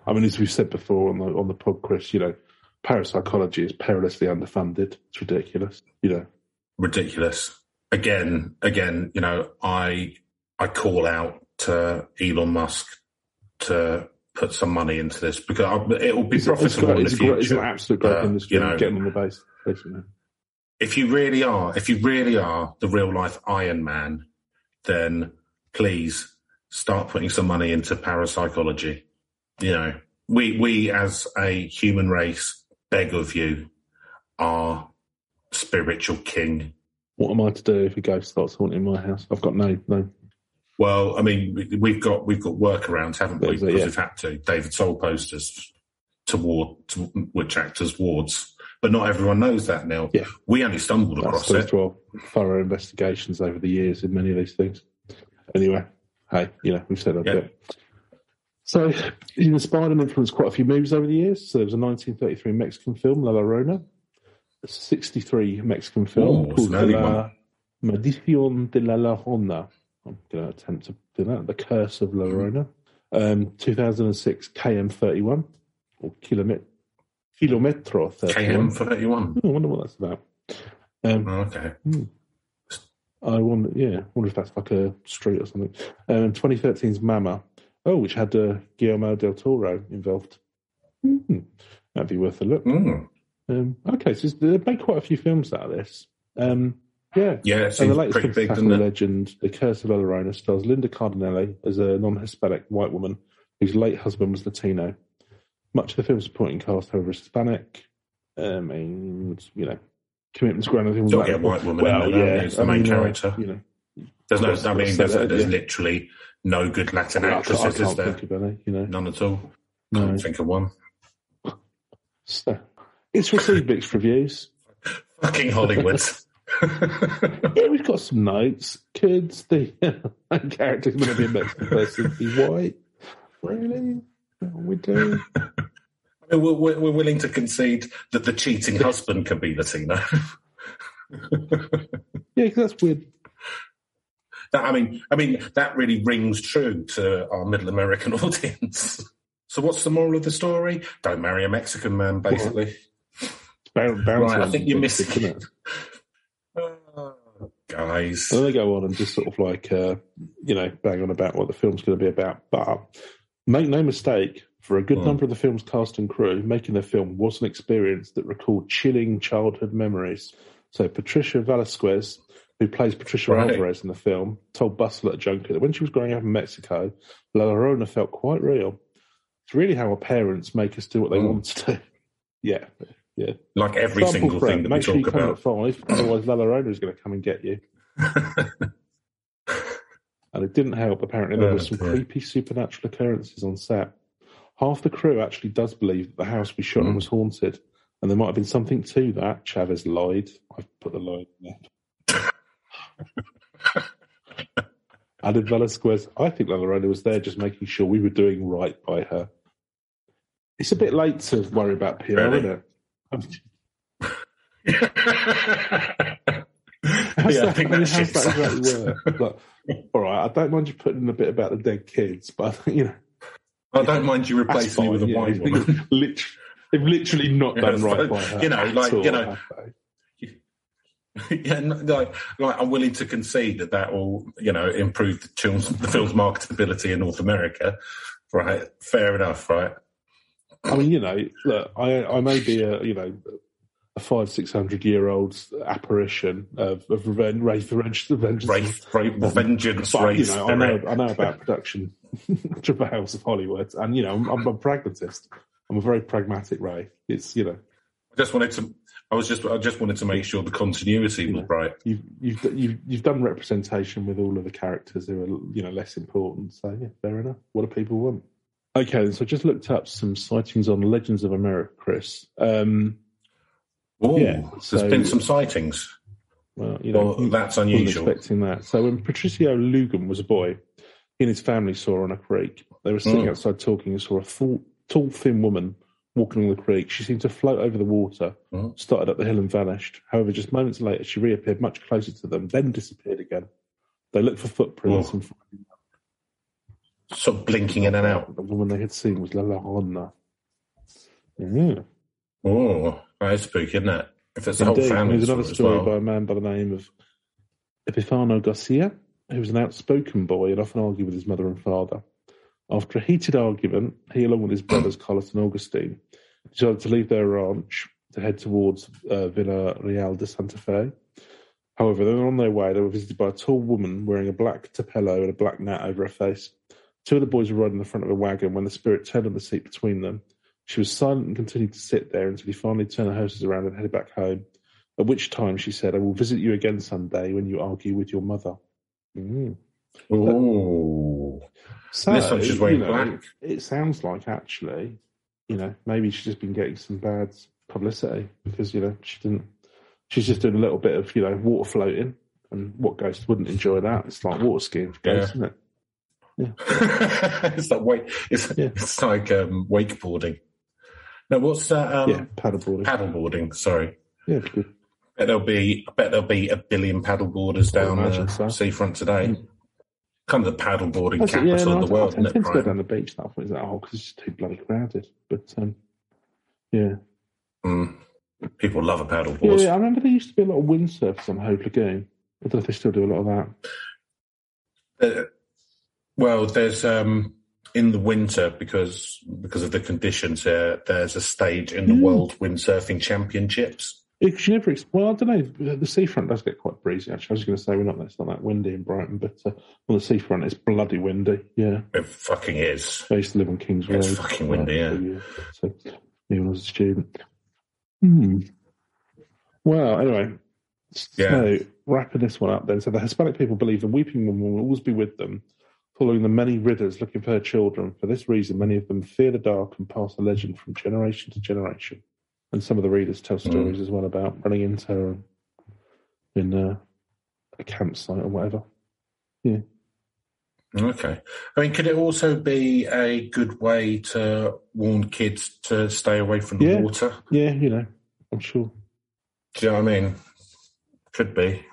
Speaker 2: I mean, as we've said before on the pod, Chris, parapsychology is perilously underfunded. It's ridiculous.
Speaker 3: Ridiculous. Again, I call out to Elon Musk to put some money into this because it will be profitable in the future.
Speaker 2: It's an absolute great industry. Getting on the base, basically. If you really are
Speaker 3: the real life Iron Man, then please start putting some money into parapsychology. We as a human race beg of you, our spiritual king.
Speaker 2: What am I to do if a ghost starts haunting my house? I've got no.
Speaker 3: Well, I mean, we've got workarounds, haven't we? Because we've had to. David sold posters to witch actors' wards, but not everyone knows that, Neil.
Speaker 2: Yeah.
Speaker 3: We only stumbled across it.
Speaker 2: Thorough investigations over the years in many of these things. Anyway, hey, we've said that bit. So, he's inspired and influenced quite a few movies over the years. So, there was a 1933 Mexican film, La Lorona, a 1963 Mexican film called La Maldición de la Lorona. I'm going to attempt to do that. The Curse of La Lorona. 2006 KM31 or Kilometro 31.
Speaker 3: KM31.
Speaker 2: I wonder what that's about.
Speaker 3: Okay.
Speaker 2: I wonder if that's like a street or something. 2013's Mama. Which had Guillermo del Toro involved. That'd be worth a look. Okay, so they made quite a few films out of this. Yeah,
Speaker 3: it seems
Speaker 2: the latest
Speaker 3: pretty big,
Speaker 2: doesn't it? Legend, The Curse of La Lorona, stars Linda Cardinelli as a non-Hispanic white woman whose late husband was Latino. Much of the film's supporting cast, however, is Hispanic. Commitment's ground.
Speaker 3: You'll get a white woman in there, who's the main character. There's there's literally no good Latin actresses, is there?
Speaker 2: Think of any,
Speaker 3: None at all. Can't think of one.
Speaker 2: So, it's received mixed reviews.
Speaker 3: Fucking Hollywood.
Speaker 2: Yeah, we've got some notes. Could the main character going to be a Mexican person be white? Really? We do.
Speaker 3: We're willing to concede that the cheating husband can be Latino.
Speaker 2: Yeah, because that's weird.
Speaker 3: I mean, that really rings true to our middle American audience. So what's the moral of the story? Don't marry a Mexican man, basically.
Speaker 2: Right,
Speaker 3: I think you're missing it. Guys.
Speaker 2: And they go on and just sort of like, bang on about what the film's going to be about. But make no mistake, for a good number of the film's cast and crew, making the film was an experience that recalled chilling childhood memories. So Patricia Velasquez, who plays Patricia Alvarez in the film, told Bustle at a junket that when she was growing up in Mexico, La Lorona felt quite real. It's really how our parents make us do what they want to do. Yeah.
Speaker 3: Like every single thing that we talk about.
Speaker 2: Make sure you come at 5, otherwise La Lorona is going to come and get you. And it didn't help. Apparently, there were some creepy supernatural occurrences on set. Half the crew actually does believe that the house we shot in was haunted, and there might have been something to that. Chavez lied. I've put the lie in there. Added Velasquez, I think Lorona was there just making sure we were doing right by her. It's a bit late to worry about PR, isn't it?
Speaker 3: I think that
Speaker 2: exactly work? Like, all right, I don't mind you putting in a bit about the dead kids, but
Speaker 3: I don't mind you replacing me with a white woman.
Speaker 2: They've literally not done right by her.
Speaker 3: I'm willing to concede that will, improve the film's marketability in North America. Right, fair enough, right?
Speaker 2: I mean, look, I may be a 500-600-year-old apparition of vengeance.
Speaker 3: I
Speaker 2: know about production travails of Hollywood, and I'm a pragmatist. I'm a very pragmatic Ray. It's I just wanted
Speaker 3: to make sure the continuity was right.
Speaker 2: You've done representation with all of the characters who are less important. So yeah, fair enough. What do people want? Okay, so I just looked up some sightings on Legends of America, Chris.
Speaker 3: There's been some sightings.
Speaker 2: Well,
Speaker 3: that's unusual.
Speaker 2: Wasn't expecting that. So when Patricio Lugan was a boy, he and his family saw her on a creek. They were sitting outside talking and saw a tall, thin woman walking along the creek. She seemed to float over the water, started up the hill and vanished. However, just moments later, she reappeared much closer to them, then disappeared again. They looked for footprints and
Speaker 3: sort of blinking in and out.
Speaker 2: The woman they had seen was Lorona.
Speaker 3: Oh, that's spooky, isn't it? If it's the whole family.
Speaker 2: There's another story by a man by the name of Epifano Garcia, who was an outspoken boy and often argued with his mother and father. After a heated argument, he, along with his brothers Carlos and Augustine, decided to leave their ranch to head towards Villa Real de Santa Fe. However, then on their way, they were visited by a tall woman wearing a black tapello and a black mat over her face. Two of the boys were riding in the front of a wagon when the spirit turned on the seat between them. She was silent and continued to sit there until he finally turned the horses around and headed back home, at which time she said, "I will visit you again someday when you argue with your mother."
Speaker 3: Oh.
Speaker 2: So,
Speaker 3: this one she's wearing black.
Speaker 2: It sounds like, actually, maybe she's just been getting some bad publicity because, she's just doing a little bit of, water floating. And what ghost wouldn't enjoy that? It's like water skiing for ghosts, isn't it? Yeah.
Speaker 3: It's like wakeboarding. No, what's that?
Speaker 2: Paddleboarding.
Speaker 3: Paddleboarding. Sorry.
Speaker 2: Yeah, it's good.
Speaker 3: I bet there'll be a billion paddleboarders down the seafront today. Kind of the paddleboarding capital of the world, isn't it?
Speaker 2: I tend to go down the beach now. Because it's just too bloody crowded. But
Speaker 3: people love a paddleboard.
Speaker 2: Yeah, I remember there used to be a lot of windsurfers on Hope Lagoon. I don't know if they still do a lot of
Speaker 3: that. Well, there's in the winter because of the conditions here. There's a stage in the World Windsurfing Championships.
Speaker 2: I don't know. The seafront does get quite breezy. Actually, I was going to say it's not that windy in Brighton, but on the seafront it's bloody windy. Yeah,
Speaker 3: it fucking is.
Speaker 2: I used to live on Kings Road.
Speaker 3: It's fucking windy. Yeah.
Speaker 2: So when I was a student. Well, anyway. So wrapping this one up then. So the Hispanic people believe the weeping woman will always be with them, following the many ridders looking for her children. For this reason, many of them fear the dark and pass a legend from generation to generation. And some of the readers tell stories as well about running into her in a campsite or whatever. Yeah.
Speaker 3: Okay. I mean, could it also be a good way to warn kids to stay away from the water?
Speaker 2: Yeah, I'm sure.
Speaker 3: Do you know what I mean? Could be.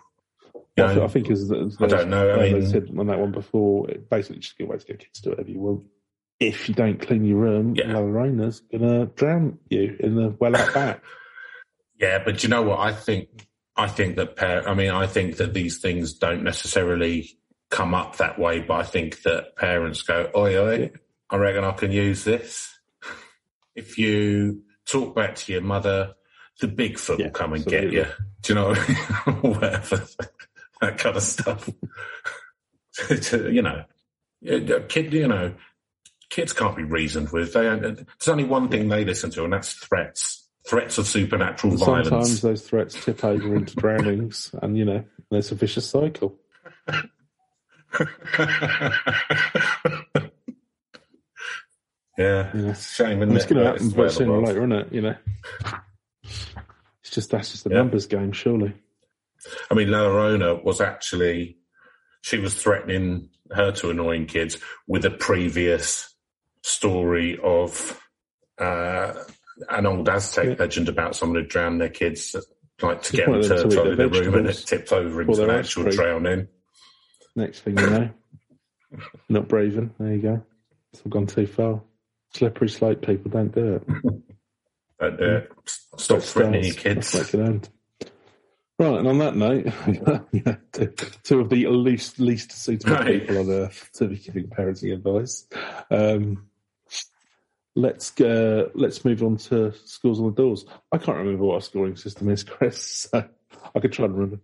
Speaker 2: I think as
Speaker 3: I don't know. I mean,
Speaker 2: said on that one before, it basically just a way to get kids to do whatever you want. If you don't clean your room, Lorona's gonna drown you in the well out back.
Speaker 3: Yeah, but you know what? I think that these things don't necessarily come up that way. But I think that parents go, "Oi, I reckon I can use this." If you talk back to your mother, the Bigfoot will come and get you. Do you know whatever that kind of stuff? Kids can't be reasoned with. There's only one thing they listen to, and that's threats of supernatural violence.
Speaker 2: Sometimes those threats tip over into drownings, and there's a vicious cycle.
Speaker 3: Yeah, it's a shame, isn't it?
Speaker 2: It's going to happen, but sooner or later, isn't it? You know, that's just a numbers game, surely.
Speaker 3: I mean, Lorona was actually, she was threatening her two annoying kids with a previous story of an old Aztec legend about someone who drowned their kids, like to get them to toilet in the room, and it tipped over into an actual drowning.
Speaker 2: Next thing you know, not braving. There you go. It's all gone too far. Slippery slope, people, don't do it.
Speaker 3: Don't do it. Stop threatening your kids.
Speaker 2: Right, and on that note, two of the least suitable people on earth to be giving parenting advice. Let's move on to schools on the doors. I can't remember what our scoring system is, Chris, so I could try and remember.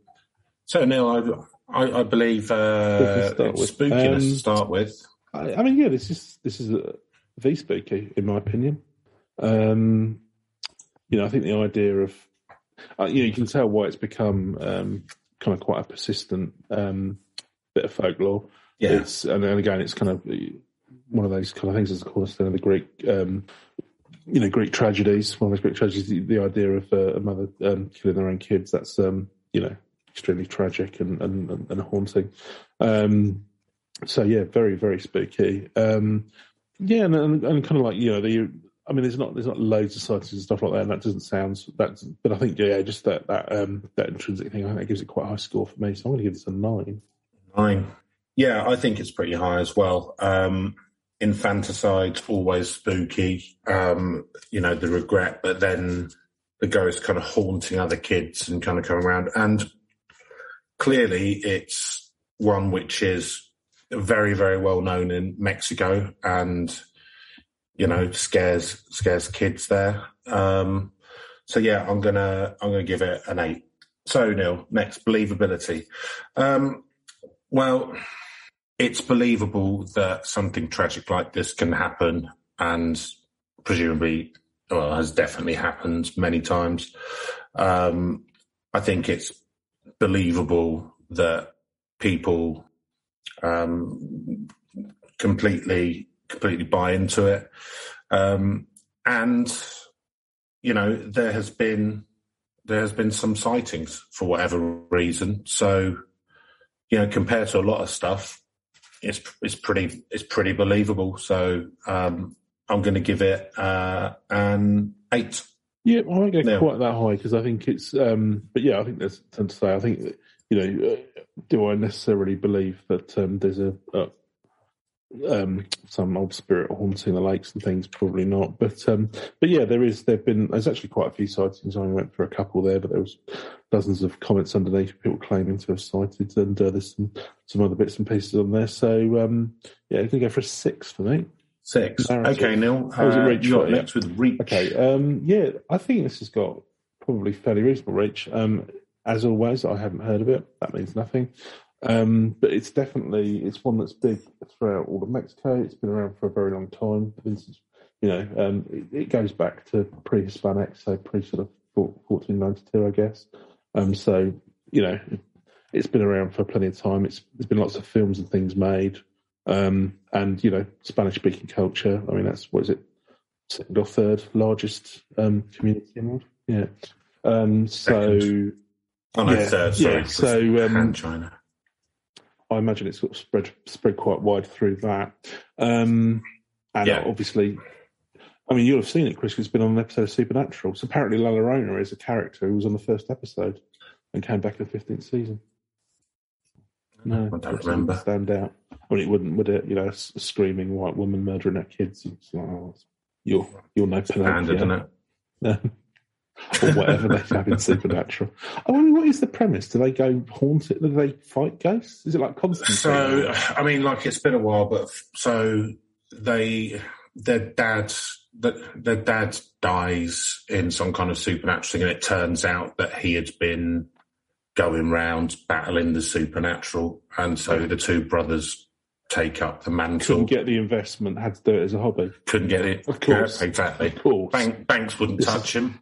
Speaker 3: So, Neil, I believe spookiness to start with.
Speaker 2: I mean, yeah, this is the spooky, in my opinion. I think the idea of you can tell why it's become kind of quite a persistent bit of folklore. Yeah, and again, it's kind of one of those kind of things as a cornerstone of the Greek, Greek tragedies. One of those Greek tragedies, the idea of a mother killing their own kids. That's extremely tragic and haunting. So yeah, very, very spooky. And kind of like there's not loads of sightings and stuff like that, and that doesn't sound that. But I think just that intrinsic thing, I think that gives it quite a high score for me. So I'm going to give this a 9. 9.
Speaker 3: Yeah, I think it's pretty high as well. Infanticide, always spooky. The regret, but then the ghost kind of haunting other kids and kind of coming around. And clearly, it's one which is very, very well known in Mexico, and scares kids there. So yeah, I'm gonna give it an 8. So Neil, next, believability. Well, it's believable that something tragic like this can happen, and presumably, has definitely happened many times. I think it's believable that people completely buy into it. And there has been some sightings for whatever reason. So, compared to a lot of stuff, it's pretty believable. So, I'm going to give it an 8.
Speaker 2: Yeah, I won't go quite that high because I think it's. But yeah, I think there's something to say. I think do I necessarily believe that there's some old spirit haunting the lakes and things? Probably not. But yeah, there's actually quite a few sightings. I only went for a couple there, but there was dozens of comments underneath, people claiming to have sighted, and there's some other bits and pieces on there. So yeah, I'm going to go for a 6 for me.
Speaker 3: 6. Narrative. Okay, Neil. You're next with reach.
Speaker 2: Okay. Yeah, I think this has got probably fairly reasonable reach. As always, I haven't heard of it. That means nothing. But it's one that's big throughout all of Mexico. It's been around for a very long time. It goes back to pre-Hispanic, so pre-sort of 1492, I guess. So, it's been around for plenty of time. There's been lots of films and things made. And, Spanish-speaking culture. I mean, that's, what is it, second or third largest community in the world? Yeah.
Speaker 3: Third, sorry.
Speaker 2: Yeah, so
Speaker 3: and China.
Speaker 2: I imagine it's sort of spread quite wide through that. Obviously, I mean, you'll have seen it, Chris, because it's been on an episode of Supernatural. So apparently La Lorona is a character who was on the first episode and came back in the 15th season. No,
Speaker 3: I don't remember.
Speaker 2: Stand out. I mean, it wouldn't, would it? A screaming white woman murdering her kids. It's like, you'll know
Speaker 3: Penelope, isn't it?
Speaker 2: Or whatever they have in Supernatural. I mean, what is the premise? Do they go haunt it? Do they fight ghosts? Is it like Constantine?
Speaker 3: So, I mean, it's been a while, but so their dad dies in some kind of supernatural thing, and it turns out that he had been going round battling the supernatural, and so the two brothers take up the mantle.
Speaker 2: Couldn't get the investment, had to do it as a hobby.
Speaker 3: Couldn't get it.
Speaker 2: Of course.
Speaker 3: Yeah, exactly.
Speaker 2: Of course.
Speaker 3: Banks wouldn't touch him.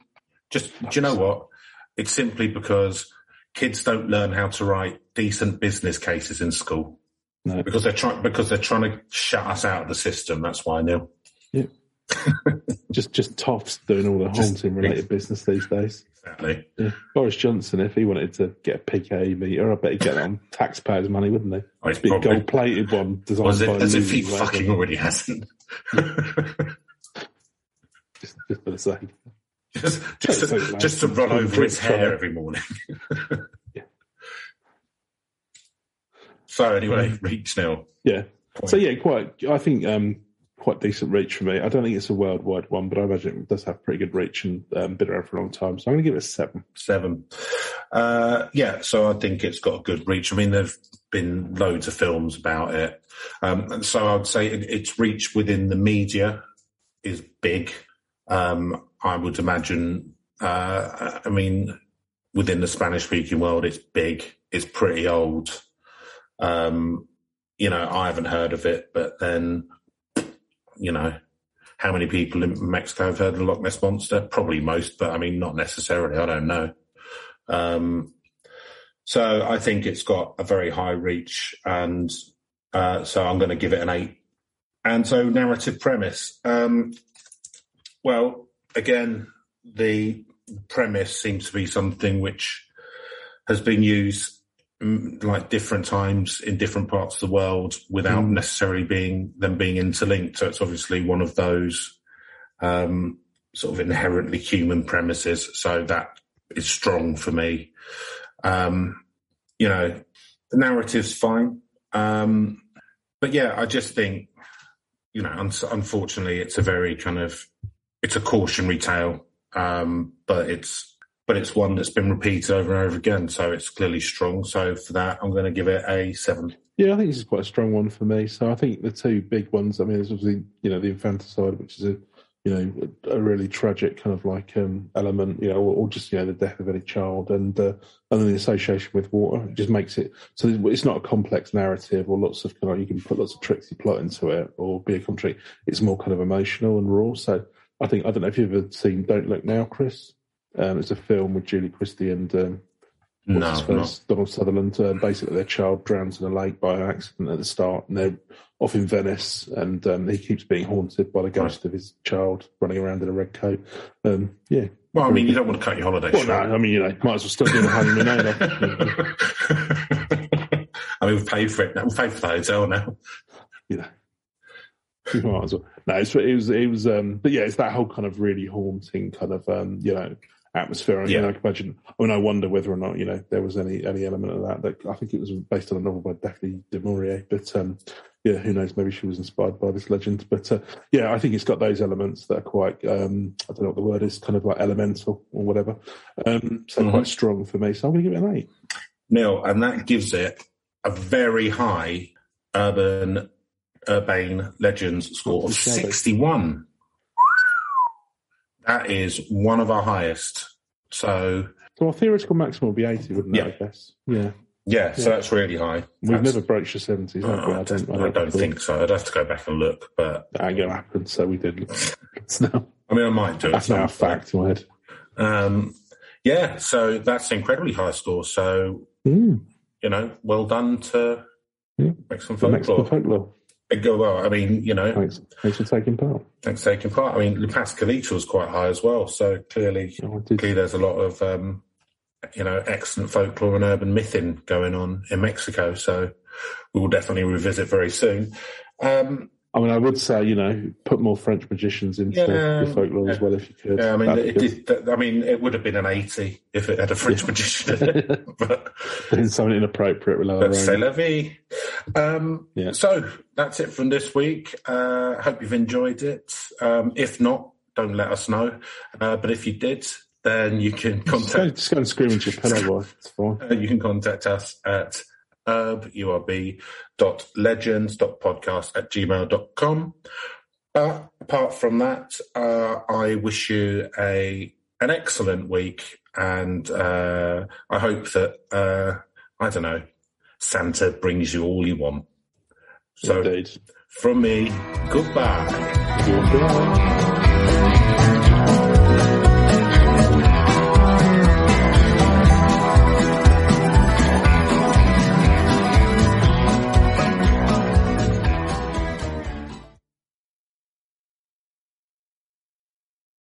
Speaker 3: Do you know what? It's simply because kids don't learn how to write decent business cases in school.
Speaker 2: No.
Speaker 3: Because they're trying to shut us out of the system. That's why, Neil.
Speaker 2: Yeah. just toffs doing all the haunting related business these days.
Speaker 3: Exactly.
Speaker 2: Yeah. Boris Johnson, if he wanted to get a PKE meter, I bet he'd get it on taxpayers' money, wouldn't he?
Speaker 3: Oh,
Speaker 2: big gold plated one designed by
Speaker 3: as if he
Speaker 2: Louis
Speaker 3: fucking already hasn't.
Speaker 2: just for the sake.
Speaker 3: Just to run over his hair every morning.
Speaker 2: Yeah.
Speaker 3: So anyway, reach Neil.
Speaker 2: Yeah. So yeah, quite decent reach for me. I don't think it's a worldwide one, but I imagine it does have pretty good reach and been around for a long time. So I'm going to give it a 7.
Speaker 3: 7. So I think it's got a good reach. I mean, there've been loads of films about it. And so I would say its reach within the media is big. I would imagine, within the Spanish-speaking world, it's big. It's pretty old. I haven't heard of it, but then... how many people in Mexico have heard of the Loch Ness Monster? Probably most, but I mean, not necessarily. I don't know. So I think it's got a very high reach, and so I'm going to give it an 8. And so narrative premise. Well, again, the premise seems to be something which has been used like different times in different parts of the world without necessarily being interlinked. So it's obviously one of those sort of inherently human premises. So that is strong for me. The narrative's fine. But yeah, I just think, unfortunately it's a very it's a cautionary tale. But it's one that's been repeated over and over again, so it's clearly strong. So for that, I'm going to give it a 7.
Speaker 2: Yeah, I think this is quite a strong one for me. So I think the two big ones, I mean, there's obviously, the infanticide, which is a really tragic kind of like element, or just, the death of any child, and then the association with water. It just makes it, so it's not a complex narrative or lots of you can put lots of tricksy plot into it or be a commentary. It's more kind of emotional and raw. So I don't know if you've ever seen Don't Look Now, Chris. It's a film with Julie Christie and Donald Sutherland. Basically, their child drowns in a lake by accident at the start, and they're off in Venice, and he keeps being haunted by the ghost of his child running around in a red coat. Yeah.
Speaker 3: Well, I mean, you don't want to cut your holiday short.
Speaker 2: No, I mean, might as well still do the honeymoon over.
Speaker 3: I mean, we've paid for it now. We've paid for the hotel now.
Speaker 2: You might as well. No, it was. But yeah, it's that whole kind of really haunting kind of, atmosphere. I can imagine. I mean, I wonder whether or not there was any element of that. I think it was based on a novel by Daphne du Maurier, but who knows? Maybe she was inspired by this legend. But I think it's got those elements that are quite. I don't know what the word is, kind of like elemental or whatever. Quite strong for me. So I'm going to give it an 8.
Speaker 3: Neil, and that gives it a very high Urbane Legends score of 61. That is one of our highest. So
Speaker 2: our theoretical maximum would be 80, wouldn't it, I guess? Yeah.
Speaker 3: Yeah, so that's really high.
Speaker 2: We've never broached the 70s, have we?
Speaker 3: I don't think so. I'd have to go back and look, but...
Speaker 2: That ain't going to happen, so we did. Now.
Speaker 3: I mean, I might do it.
Speaker 2: That's now a fact in my head.
Speaker 3: So that's an incredibly high score. So, well done to make some folklore. Well, I mean,
Speaker 2: Thanks for taking part.
Speaker 3: Thanks for taking part. I mean, Le Pascalito was quite high as well. So clearly there's a lot of, excellent folklore and urban mything going on in Mexico. So we will definitely revisit very soon.
Speaker 2: I mean, I would say, put more French magicians into the folklore as well if you could.
Speaker 3: Yeah, I mean, it would have been an 80 if it had a French magician in it. But
Speaker 2: something inappropriate with Lorona.
Speaker 3: C'est la vie. So that's it from this week. Hope you've enjoyed it. If not, don't let us know. But if you did, then you can contact...
Speaker 2: Just go and scream into your pillow, boy. It's fine.
Speaker 3: You can contact us at urb.legends.podcast@gmail.com. Apart from that, I wish you an excellent week, and I hope that, Santa brings you all you want. So,
Speaker 2: Indeed.
Speaker 3: From me, goodbye.
Speaker 2: Goodbye.